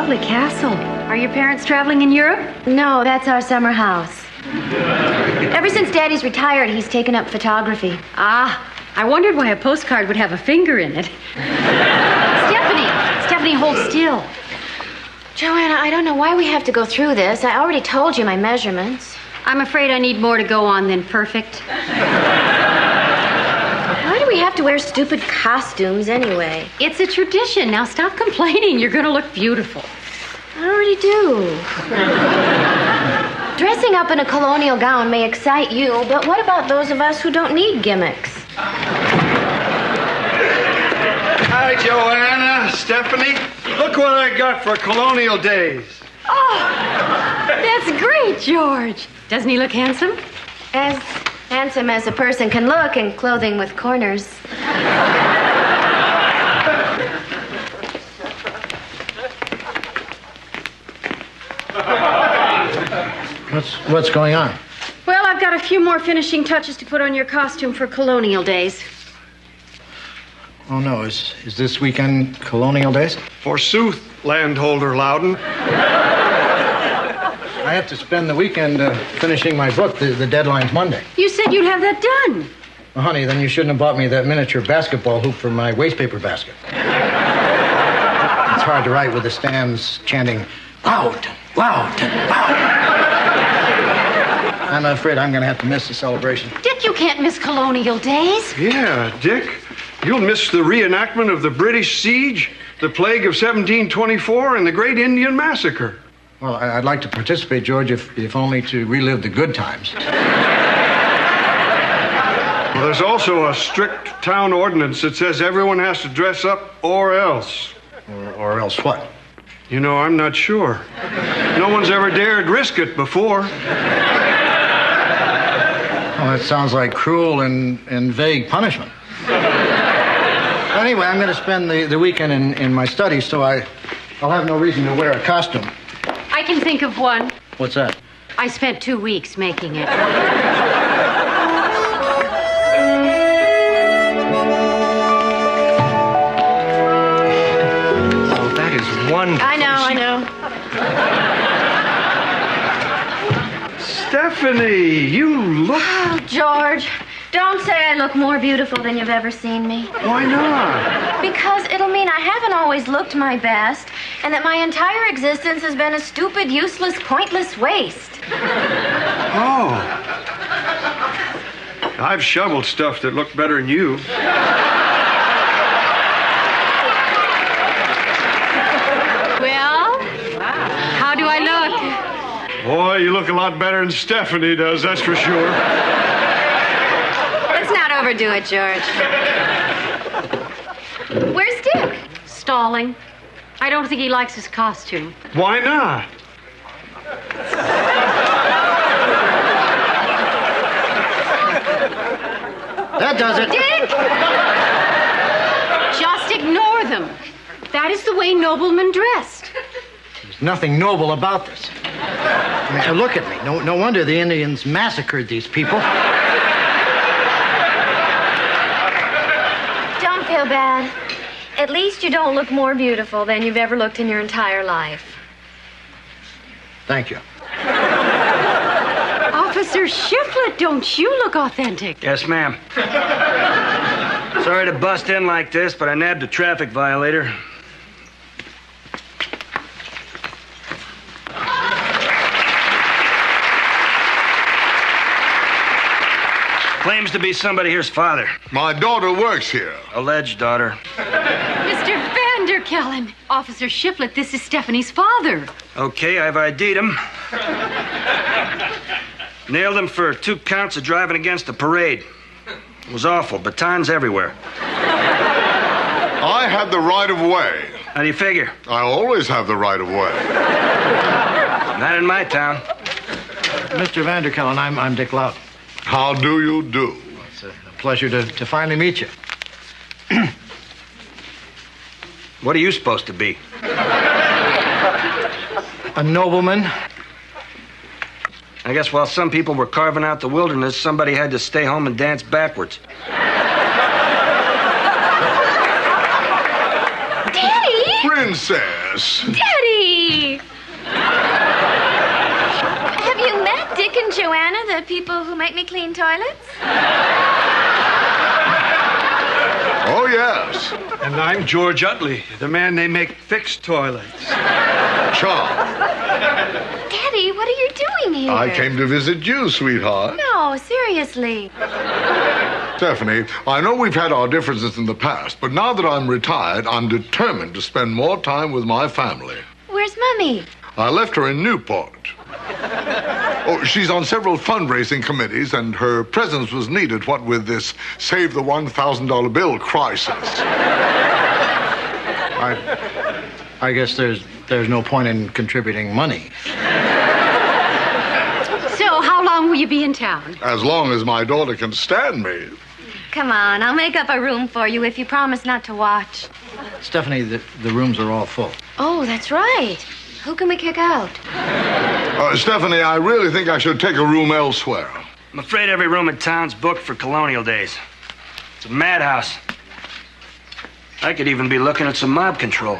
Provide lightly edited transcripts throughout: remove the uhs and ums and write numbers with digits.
lovely castle. Are your parents traveling in Europe? No, that's our summer house. Ever since Daddy's retired, he's taken up photography. Ah, I wondered why a postcard would have a finger in it. Stephanie, hold still. Joanna, I don't know why we have to go through this. I already told you my measurements. I'm afraid I need more to go on than perfect. Why do we have to wear stupid costumes anyway? It's a tradition. Now stop complaining. You're going to look beautiful. I already do. Dressing up in a colonial gown may excite you, but what about those of us who don't need gimmicks? Hi, Joanna, Stephanie. Look what I got for colonial days. Oh, that's great, George. Doesn't he look handsome? As handsome as a person can look in clothing with corners. What's going on? Well, I've got a few more finishing touches to put on your costume for colonial days. Oh, no. Is this weekend colonial days? Forsooth, landholder Loudon. I have to spend the weekend finishing my book. The deadline's Monday. You said you'd have that done. Well, honey, then you shouldn't have bought me that miniature basketball hoop for my wastepaper basket. It's hard to write with the stands chanting, "Loud, loud, loud." I'm afraid I'm going to have to miss the celebration. Dick, you can't miss colonial days. Yeah, Dick. You'll miss the reenactment of the British siege, the plague of 1724, and the Great Indian Massacre. Well, I'd like to participate, George, if only to relive the good times. Well, there's also a strict town ordinance that says everyone has to dress up or else. Or else what? You know, I'm not sure. No one's ever dared risk it before. Well, that sounds like cruel and vague punishment. Anyway, I'm going to spend the weekend in my study, so I'll have no reason to wear a costume. I can think of one. What's that? I spent 2 weeks making it. Oh, that is wonderful. I know. Stephanie, you look... Oh, George, don't say I look more beautiful than you've ever seen me. Why not? Because it'll mean I haven't always looked my best, and that my entire existence has been a stupid, useless, pointless waste. Oh. I've shoveled stuff that looked better than you. Well, how do I look? Boy, you look a lot better than Stephanie does, that's for sure. Let's not overdo it, George. Where's Dick? Stalling. I don't think he likes his costume. Why not? That does it. Dick! Just ignore them. That is the way noblemen dressed. There's nothing noble about this. I mean, look at me. No wonder the Indians massacred these people. Don't feel bad. At least you don't look more beautiful than you've ever looked in your entire life. Thank you. Officer Shiflett, don't you look authentic? Yes, ma'am. Sorry to bust in like this, but I nabbed a traffic violator. Claims to be somebody here's father. My daughter works here. Alleged daughter. Mr. Vanderkellen. Officer Shiflett, this is Stephanie's father. Okay, I've ID'd him. Nailed him for 2 counts of driving against the parade. It was awful. Batons everywhere. I had the right of way. How do you figure? I always have the right of way. Not in my town. Mr. Vanderkellen, I'm Dick Loudon. How do you do? It's a pleasure to finally meet you. What are you supposed to be? A nobleman. I guess while some people were carving out the wilderness, somebody had to stay home and dance backwards. Daddy! Princess. Daddy! Have you met Dick and Joanna, the people who make me clean toilets? Oh, yes. And I'm George Utley, the man they make fixed toilets. Charles. Daddy, what are you doing here? I came to visit you, sweetheart. No, seriously. Stephanie, I know we've had our differences in the past, but now that I'm retired, I'm determined to spend more time with my family. Where's Mummy? I left her in Newport. Oh, she's on several fundraising committees, and her presence was needed, what with this save the $1,000 bill crisis. I guess there's no point in contributing money. So, how long will you be in town? As long as my daughter can stand me. Come on, I'll make up a room for you if you promise not to watch. Stephanie, the rooms are all full. Oh, that's right. Who can we kick out? Stephanie, I really think I should take a room elsewhere. I'm afraid every room in town's booked for colonial days. It's a madhouse. I could even be looking at some mob control.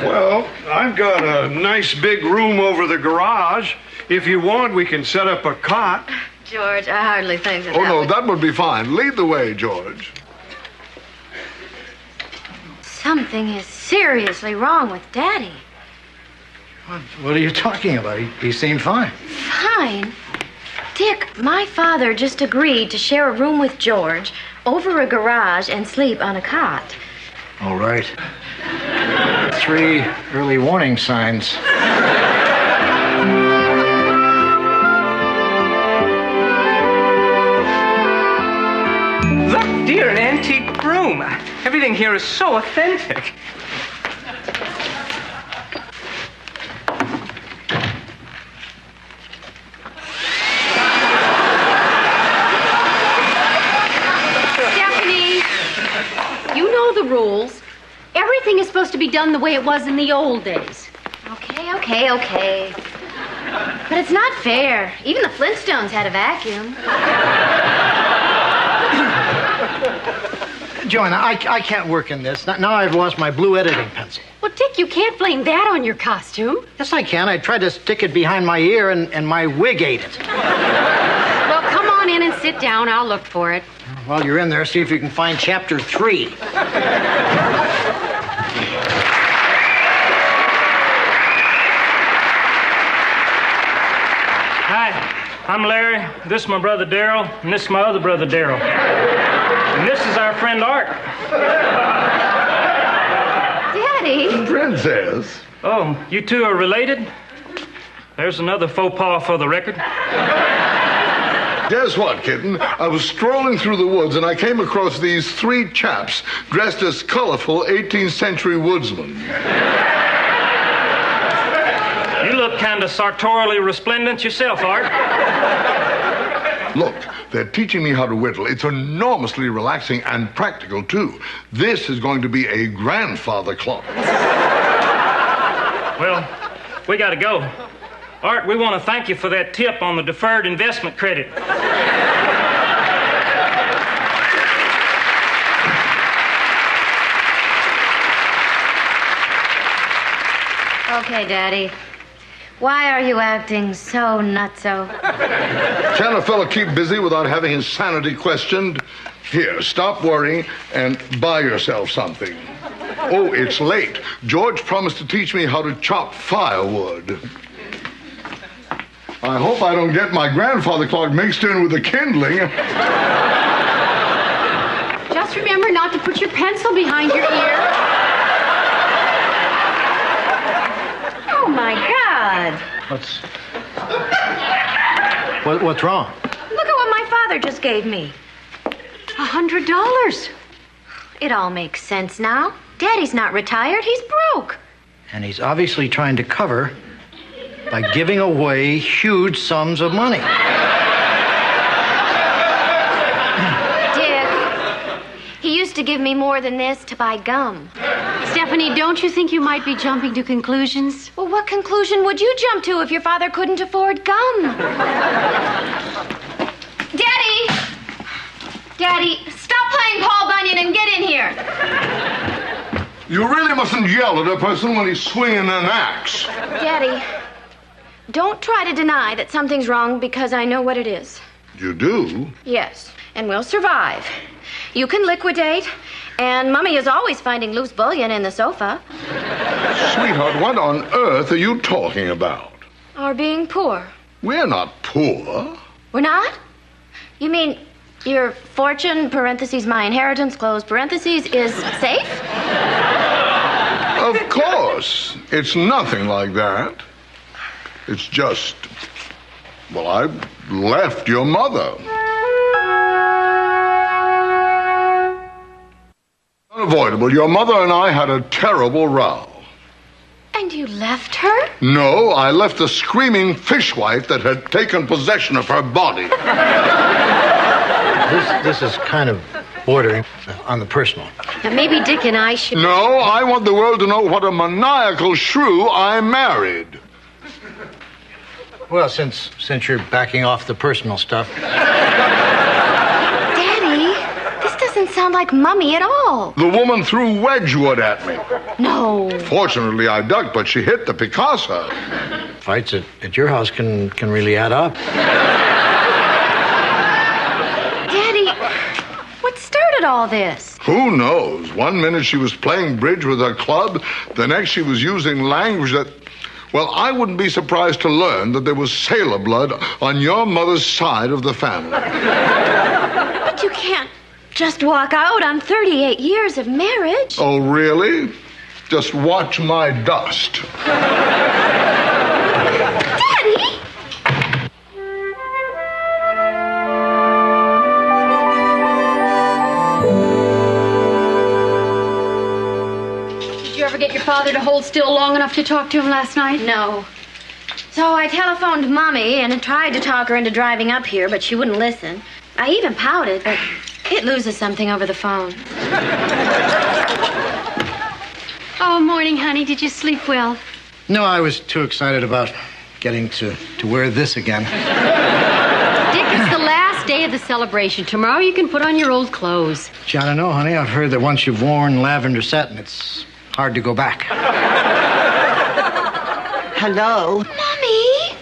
Well, I've got a nice big room over the garage. If you want, we can set up a cot. George, I hardly think that. Oh, no, that would be fine. Lead the way, George. Something is seriously wrong with Daddy. What are you talking about? He seemed fine. Fine? Dick, my father just agreed to share a room with George over a garage and sleep on a cot. All right. 3 early warning signs. Look, dear, an antique room. Everything here is so authentic. Stephanie, you know the rules. Everything is supposed to be done the way it was in the old days. Okay. But it's not fair. Even the Flintstones had a vacuum. Joanna, I can't work in this. Now I've lost my blue editing pencil. Well, Dick, you can't blame that on your costume. Yes, I can. I tried to stick it behind my ear, and my wig ate it. Well, come on in and sit down. I'll look for it. While you're in there, see if you can find chapter 3. Hi, I'm Larry. This is my brother Darryl, and this is my other brother Darryl. And this is our friend Art. Daddy? Princess. Oh, you two are related? There's another faux pas for the record. Guess what, kitten? I was strolling through the woods and I came across these 3 chaps dressed as colorful 18th century woodsmen. You look kind of sartorially resplendent yourself, Art. Look, they're teaching me how to whittle. It's enormously relaxing and practical, too. This is going to be a grandfather clock. Well, we gotta go. Art, we want to thank you for that tip on the deferred investment credit. Okay, Daddy. Why are you acting so nutso? Can a fella keep busy without having his sanity questioned? Here, stop worrying and buy yourself something. Oh, it's late. George promised to teach me how to chop firewood. I hope I don't get my grandfather clock mixed in with the kindling. Just remember not to put your pencil behind your ear. Oh, my God. What's wrong? Look at what my father just gave me. $100. It all makes sense now. Daddy's not retired. He's broke. And he's obviously trying to cover by giving away huge sums of money. Dick, he used to give me more than this to buy gum. Stephanie, don't you think you might be jumping to conclusions? Well, what conclusion would you jump to if your father couldn't afford gum? Daddy! Daddy, stop playing You really mustn't yell at a person when he's swinging an axe. Daddy, don't try to deny that something's wrong because I know what it is. You do? Yes, and we'll survive. You can liquidate, and Mummy is always finding loose bullion in the sofa. Sweetheart, what on earth are you talking about? Or being poor. We're not poor. We're not? You mean your fortune, parentheses, my inheritance, close parentheses, is safe? Of course. It's nothing like that. It's just, well, I left your mother. Unavoidable. Your mother and I had a terrible row. And you left her? No, I left the screaming fishwife that had taken possession of her body. This is kind of bordering on the personal. Now, maybe Dick and I should... No, I want the world to know what a maniacal shrew I married. Well, since you're backing off the personal stuff. Daddy, this doesn't sound like Mummy at all. The woman threw Wedgwood at me. No. Fortunately, I ducked, but she hit the Picasso. Fights at your house can really add up. Daddy, what started all this? Who knows? One minute she was playing bridge with her club, the next she was using language that... Well, I wouldn't be surprised to learn that there was sailor blood on your mother's side of the family. But you can't just walk out on 38 years of marriage. Oh, really? Just watch my dust. Daddy! Did you ever get your father to hold still long enough to talk to him last night? No. So I telephoned Mummy and tried to talk her into driving up here, but she wouldn't listen. I even pouted, but it loses something over the phone. Oh, morning, honey. Did you sleep well? No, I was too excited about getting to wear this again. Dick, it's the last day of the celebration. Tomorrow you can put on your old clothes. Gee, I don't know, honey. I've heard that once you've worn lavender satin, it's hard to go back. Hello? Mummy!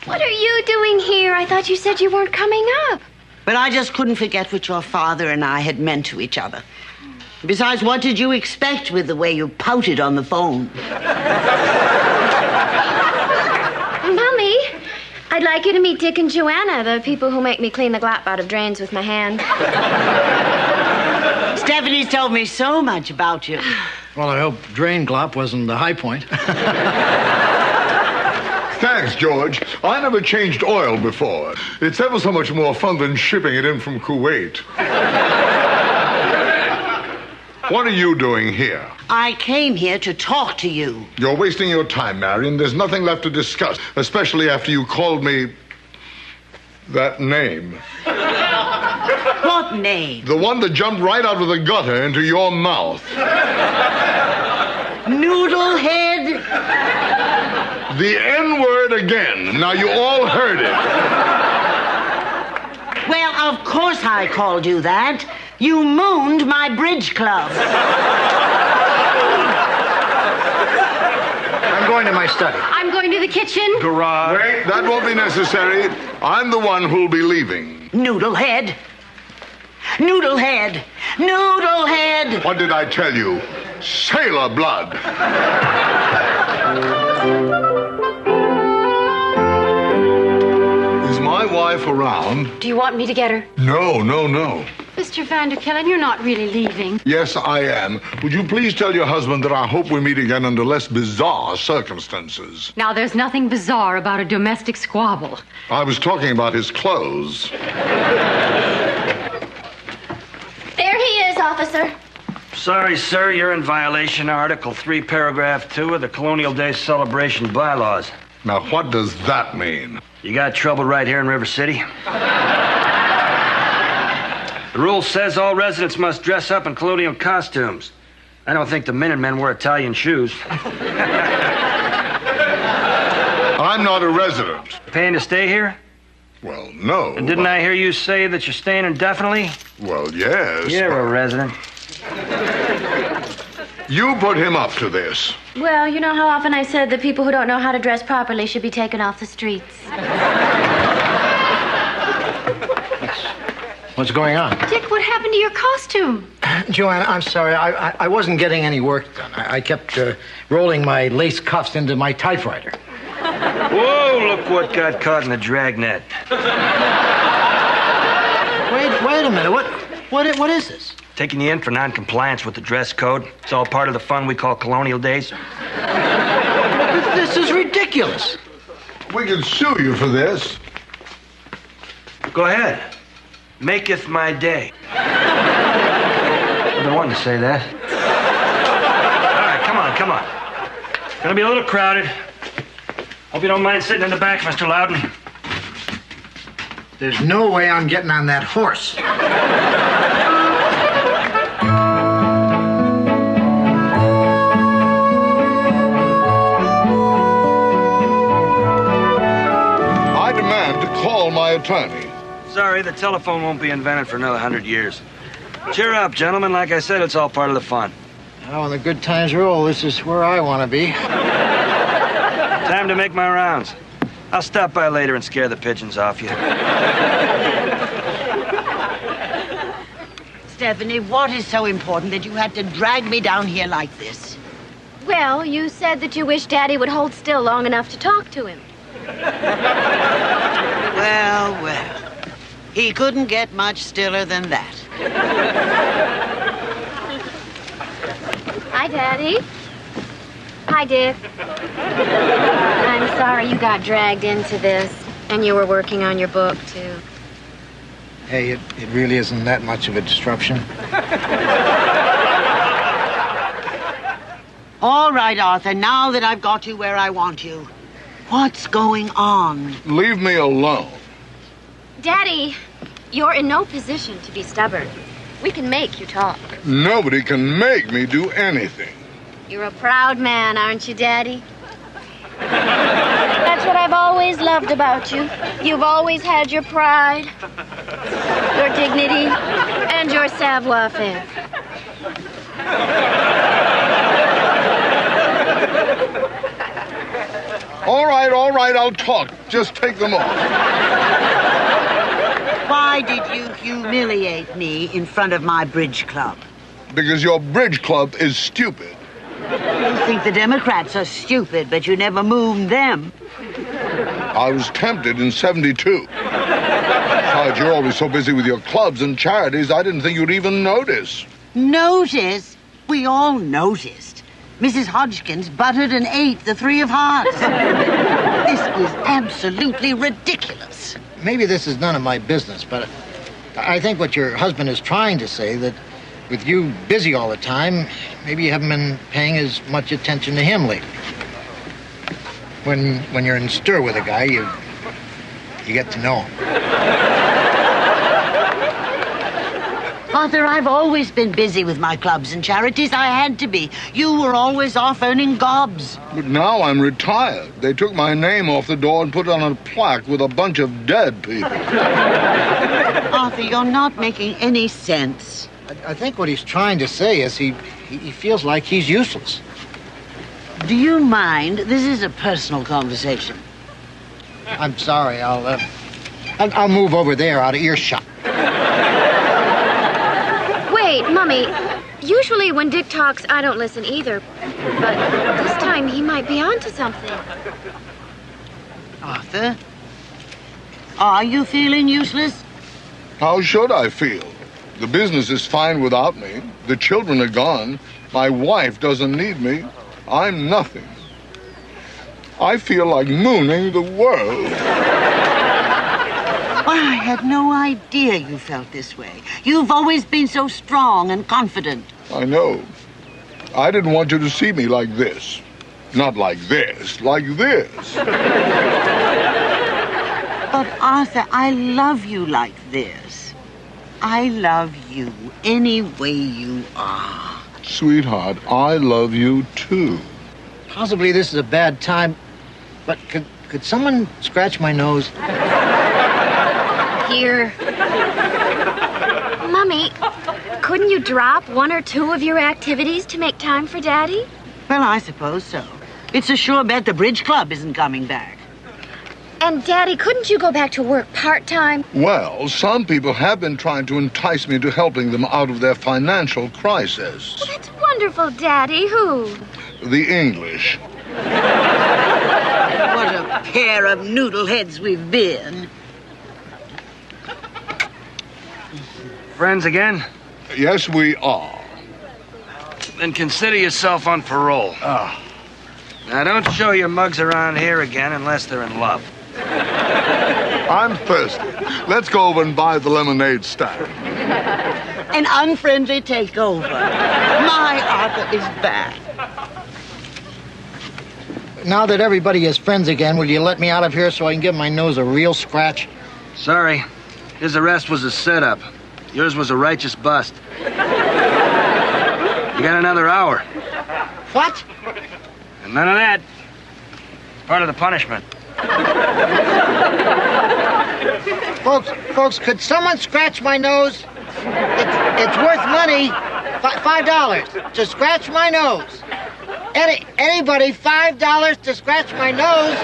What are you doing here? I thought you said you weren't coming up. But I just couldn't forget what your father and I had meant to each other. Besides, what did you expect with the way you pouted on the phone? Mummy, I'd like you to meet Dick and Joanna, the people who make me clean the glop out of drains with my hand. Stephanie's told me so much about you. Well, I hope drain glop wasn't the high point. Thanks, George. I never changed oil before. It's ever so much more fun than shipping it in from Kuwait. What are you doing here? I came here to talk to you. You're wasting your time, Marion. There's nothing left to discuss, especially after you called me that name. What name? The one that jumped right out of the gutter into your mouth. Noodlehead? The N-word again. Now, you all heard it. Well, of course I called you that. You mooned my bridge club. I'm going to my study. I'm going to the kitchen. Garage. Wait, that won't be necessary. I'm the one who'll be leaving. Noodlehead. Noodlehead. Noodlehead. What did I tell you? Sailor blood. Is my wife around? Do you want me to get her? No. Mr. Vanderkellen, you're not really leaving. Yes, I am. Would you please tell your husband that I hope we meet again under less bizarre circumstances? Now, there's nothing bizarre about a domestic squabble. I was talking about his clothes. There he is, officer. Sorry, sir, you're in violation of Article 3, Paragraph 2 of the Colonial Day Celebration Bylaws. Now, what does that mean? You got trouble right here in River City? The rule says all residents must dress up in colonial costumes. I don't think the Minutemen wear Italian shoes. I'm not a resident. Paying to stay here? Well, no. And didn't I hear you say that you're staying indefinitely? Well, yes. You're a resident. You put him up to this. Well, you know how often I said that people who don't know how to dress properly should be taken off the streets. What's going on? Dick, what happened to your costume? Joanna, I'm sorry. I wasn't getting any work done. I kept rolling my lace cuffs into my typewriter. Whoa, look what got caught in the dragnet. Wait a minute. What is this? Taking you in for non-compliance with the dress code. It's all part of the fun we call colonial days. This is ridiculous. We could sue you for this. Go ahead. Maketh my day. I don't want to say that. All right, come on. Gonna be a little crowded. Hope you don't mind sitting in the back, Mr. Loudon. There's no way I'm getting on that horse. I demand to call my attorney. Sorry, the telephone won't be invented for another 100 years. Cheer up, gentlemen. Like I said, it's all part of the fun. Now, when the good times roll, this is where I want to be. Time to make my rounds. I'll stop by later and scare the pigeons off you. Stephanie, what is so important that you had to drag me down here like this? Well, you said that you wish Daddy would hold still long enough to talk to him. Well. He couldn't get much stiller than that. Hi, Daddy. Hi, Dick. I'm sorry you got dragged into this, and you were working on your book, too. Hey, it really isn't that much of a disruption. All right, Arthur, now that I've got you where I want you, what's going on? Leave me alone. Daddy, you're in no position to be stubborn. We can make you talk. Nobody can make me do anything. You're a proud man, aren't you, Daddy? That's what I've always loved about you. You've always had your pride, your dignity, and your savoir-faire. All right, I'll talk. Just take them off. Why did you humiliate me in front of my bridge club? Because your bridge club is stupid. You think the Democrats are stupid, but you never moved them. I was tempted in 72. Besides, you're always so busy with your clubs and charities, I didn't think you'd even notice. Notice? We all noticed. Mrs. Hodgkins buttered and ate the 3 of hearts. This is absolutely ridiculous. Maybe this is none of my business, but I think what your husband is trying to say, that with you busy all the time, maybe you haven't been paying as much attention to him lately. When you're in stir with a guy, you get to know him. Arthur, I've always been busy with my clubs and charities. I had to be. You were always off earning gobs. But now I'm retired. They took my name off the door and put it on a plaque with a bunch of dead people. Arthur, you're not making any sense. I think what he's trying to say is he feels like he's useless. Do you mind? This is a personal conversation. I'm sorry. I'll move over there out of earshot. Wait, Mummy. Usually when Dick talks, I don't listen either. But this time he might be onto something. Arthur, are you feeling useless? How should I feel? The business is fine without me. The children are gone. My wife doesn't need me. I'm nothing. I feel like mooning the world. Well, I had no idea you felt this way. You've always been so strong and confident. I know. I didn't want you to see me like this. Not like this, like this. But, Arthur, I love you like this. I love you any way you are. Sweetheart, I love you too. Possibly this is a bad time, but could someone scratch my nose? Here. Mummy. Mommy, couldn't you drop one or two of your activities to make time for Daddy? Well, I suppose so. It's a sure bet the bridge club isn't coming back. And Daddy, couldn't you go back to work part-time? Well, some people have been trying to entice me to helping them out of their financial crisis. Well, that's wonderful, Daddy. Who? The English. What a pair of noodleheads we've been. Friends again? Yes, we are. Then consider yourself on parole. Now, don't show your mugs around here again unless they're in love. I'm thirsty. Let's go over and buy the lemonade stand. An unfriendly takeover. My Arthur is back. Now that everybody is friends again, will you let me out of here so I can give my nose a real scratch? Sorry. His arrest was a setup. Yours was a righteous bust. You got another hour. What? And none of that. Part of the punishment. Folks, could someone scratch my nose? It's worth money. $5 to scratch my nose. Anybody, $5 to scratch my nose?